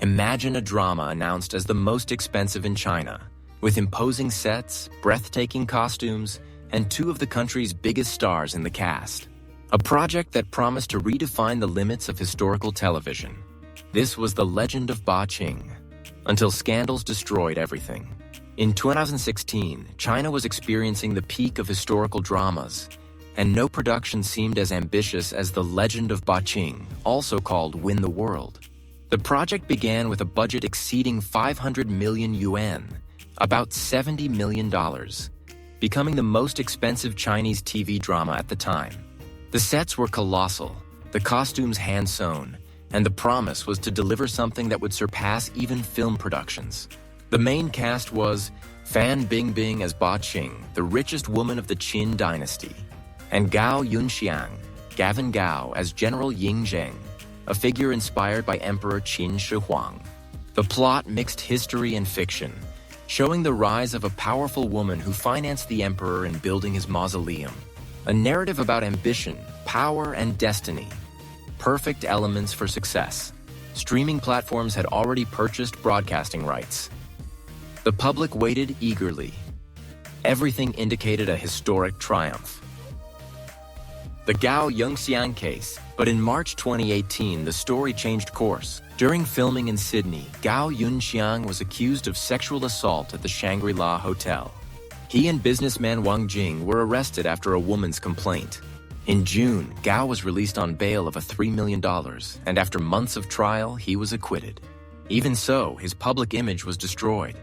Imagine a drama announced as the most expensive in China, with imposing sets, breathtaking costumes, and two of the country's biggest stars in the cast. A project that promised to redefine the limits of historical television. This was the Legend of Ba Qing, until scandals destroyed everything. In 2016, China was experiencing the peak of historical dramas, and no production seemed as ambitious as the Legend of Ba Qing, also called Win the World. The project began with a budget exceeding 500 million yuan, about $70 million, becoming the most expensive Chinese TV drama at the time. The sets were colossal, the costumes hand-sewn, and the promise was to deliver something that would surpass even film productions. The main cast was Fan Bingbing as Ba Qing, the richest woman of the Qin dynasty, and Gao Yunxiang, Gavin Gao, as General Yunxiang, a figure inspired by Emperor Qin Shi Huang. The plot mixed history and fiction, showing the rise of a powerful woman who financed the emperor in building his mausoleum. A narrative about ambition, power, and destiny. Perfect elements for success. Streaming platforms had already purchased broadcasting rights. The public waited eagerly. Everything indicated a historic triumph. The Gao Yunxiang case. But in March 2018, the story changed course. During filming in Sydney, Gao Yunxiang was accused of sexual assault at the Shangri-La Hotel. He and businessman Wang Jing were arrested after a woman's complaint. In June, Gao was released on bail of $3 million, and after months of trial, he was acquitted. Even so, his public image was destroyed.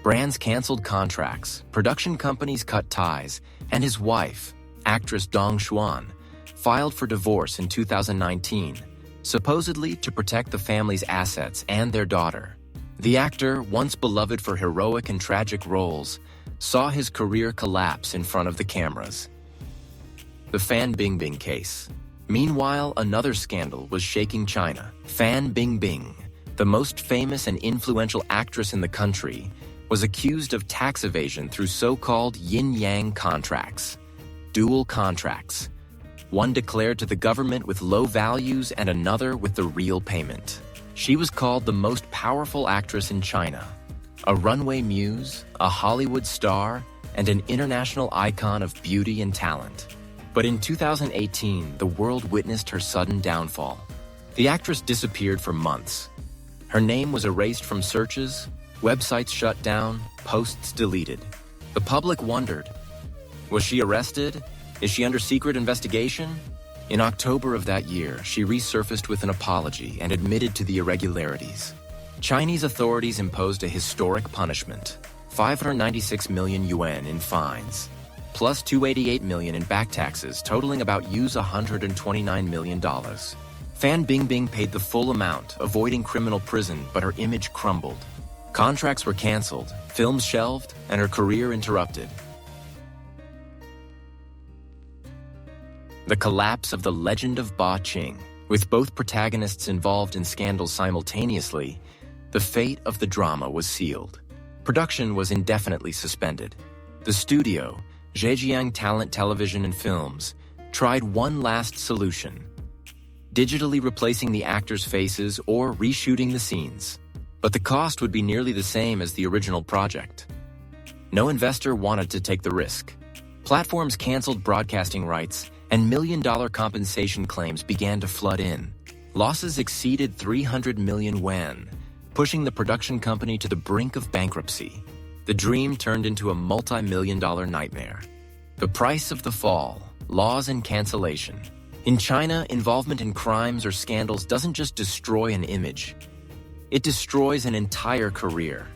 Brands canceled contracts, production companies cut ties, and his wife, actress Dong Xuan, filed for divorce in 2019, supposedly to protect the family's assets and their daughter. The actor, once beloved for heroic and tragic roles, saw his career collapse in front of the cameras. The Fan Bingbing case. Meanwhile, another scandal was shaking China. Fan Bingbing, the most famous and influential actress in the country, was accused of tax evasion through so-called yin-yang contracts. Dual contracts. One declared to the government with low values and another with the real payment. She was called the most powerful actress in China, a runway muse, a Hollywood star, and an international icon of beauty and talent. But in 2018, the world witnessed her sudden downfall. The actress disappeared for months. Her name was erased from searches, websites shut down, posts deleted. The public wondered, was she arrested? Is she under secret investigation? In October of that year, she resurfaced with an apology and admitted to the irregularities. Chinese authorities imposed a historic punishment, 596 million yuan in fines, plus 288 million in back taxes, totaling about $129 million. Fan Bingbing paid the full amount, avoiding criminal prison, but her image crumbled. Contracts were canceled, films shelved, and her career interrupted. The collapse of the Legend of Ba Qing. With both protagonists involved in scandals simultaneously, the fate of the drama was sealed. Production was indefinitely suspended. The studio, Zhejiang Talent Television and Films, tried one last solution: digitally replacing the actors' faces or reshooting the scenes. But the cost would be nearly the same as the original project. No investor wanted to take the risk. Platforms canceled broadcasting rights, and million-dollar compensation claims began to flood in. Losses exceeded 300 million yuan, pushing the production company to the brink of bankruptcy. The dream turned into a multi-million-dollar nightmare. The price of the fall, laws and cancellation. In China, involvement in crimes or scandals doesn't just destroy an image. It destroys an entire career.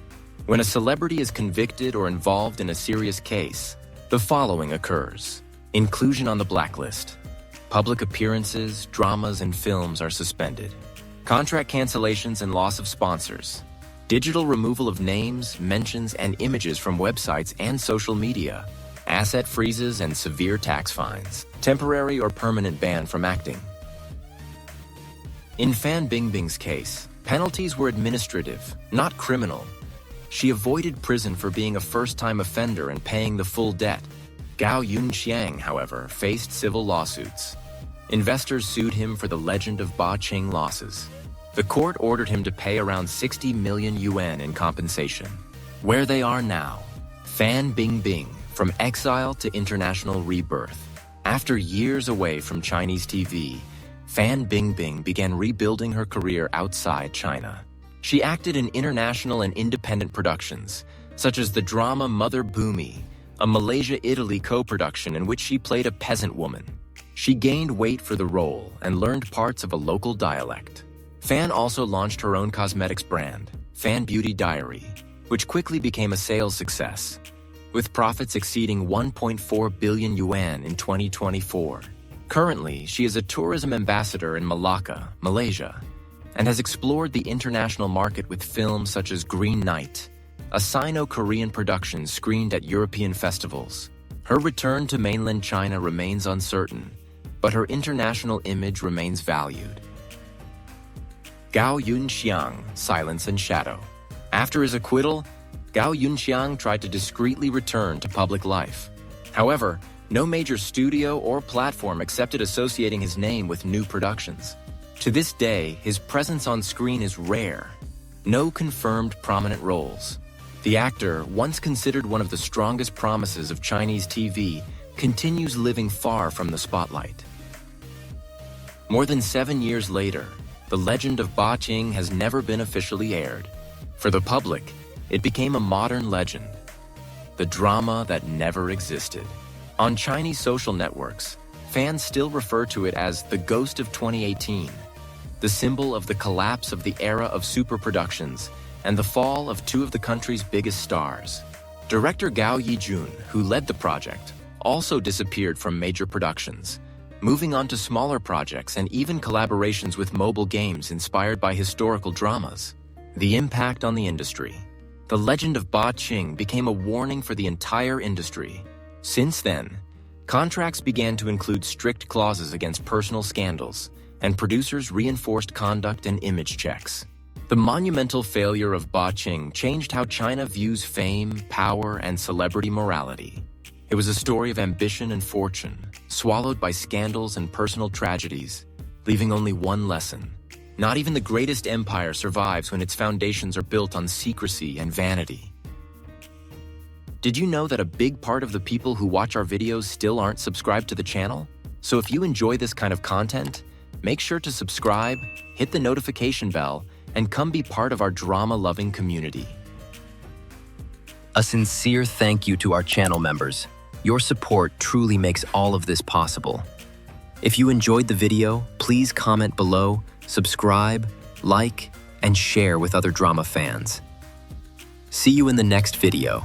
When a celebrity is convicted or involved in a serious case, the following occurs. Inclusion on the blacklist. Public appearances, dramas, and films are suspended. Contract cancellations and loss of sponsors. Digital removal of names, mentions, and images from websites and social media. Asset freezes and severe tax fines. Temporary or permanent ban from acting. In Fan Bingbing's case, penalties were administrative, not criminal. She avoided prison for being a first-time offender and paying the full debt. Gao Yunxiang, however, faced civil lawsuits. Investors sued him for the Legend of Ba Qing losses. The court ordered him to pay around 60 million yuan in compensation. Where they are now, Fan Bingbing, from exile to international rebirth. After years away from Chinese TV, Fan Bingbing began rebuilding her career outside China. She acted in international and independent productions, such as the drama Mother Boomy, a Malaysia-Italy co-production in which she played a peasant woman. She gained weight for the role and learned parts of a local dialect. Fan also launched her own cosmetics brand, Fan Beauty Diary, which quickly became a sales success, with profits exceeding 1.4 billion yuan in 2024. Currently, she is a tourism ambassador in Malacca, Malaysia, and has explored the international market with films such as Green Knight, a Sino-Korean production screened at European festivals. Her return to mainland China remains uncertain, but her international image remains valued. Gao Yunxiang, Silence and Shadow. After his acquittal, Gao Yunxiang tried to discreetly return to public life. However, no major studio or platform accepted associating his name with new productions. To this day, his presence on screen is rare. No confirmed prominent roles. The actor, once considered one of the strongest promises of Chinese TV, continues living far from the spotlight. More than 7 years later, The Legend of Ba Qing has never been officially aired. For the public, it became a modern legend, the drama that never existed. On Chinese social networks, fans still refer to it as the Ghost of 2018, the symbol of the collapse of the era of superproductions and the fall of two of the country's biggest stars. Director Gao Yijun, who led the project, also disappeared from major productions, moving on to smaller projects and even collaborations with mobile games inspired by historical dramas. The impact on the industry. The Legend of Ba Qing became a warning for the entire industry. Since then, contracts began to include strict clauses against personal scandals, and producers reinforced conduct and image checks. The monumental failure of Ba Qing changed how China views fame, power, and celebrity morality. It was a story of ambition and fortune, swallowed by scandals and personal tragedies, leaving only one lesson. Not even the greatest empire survives when its foundations are built on secrecy and vanity. Did you know that a big part of the people who watch our videos still aren't subscribed to the channel? So if you enjoy this kind of content, make sure to subscribe, hit the notification bell, and come be part of our drama-loving community. A sincere thank you to our channel members. Your support truly makes all of this possible. If you enjoyed the video, please comment below, subscribe, like, and share with other drama fans. See you in the next video.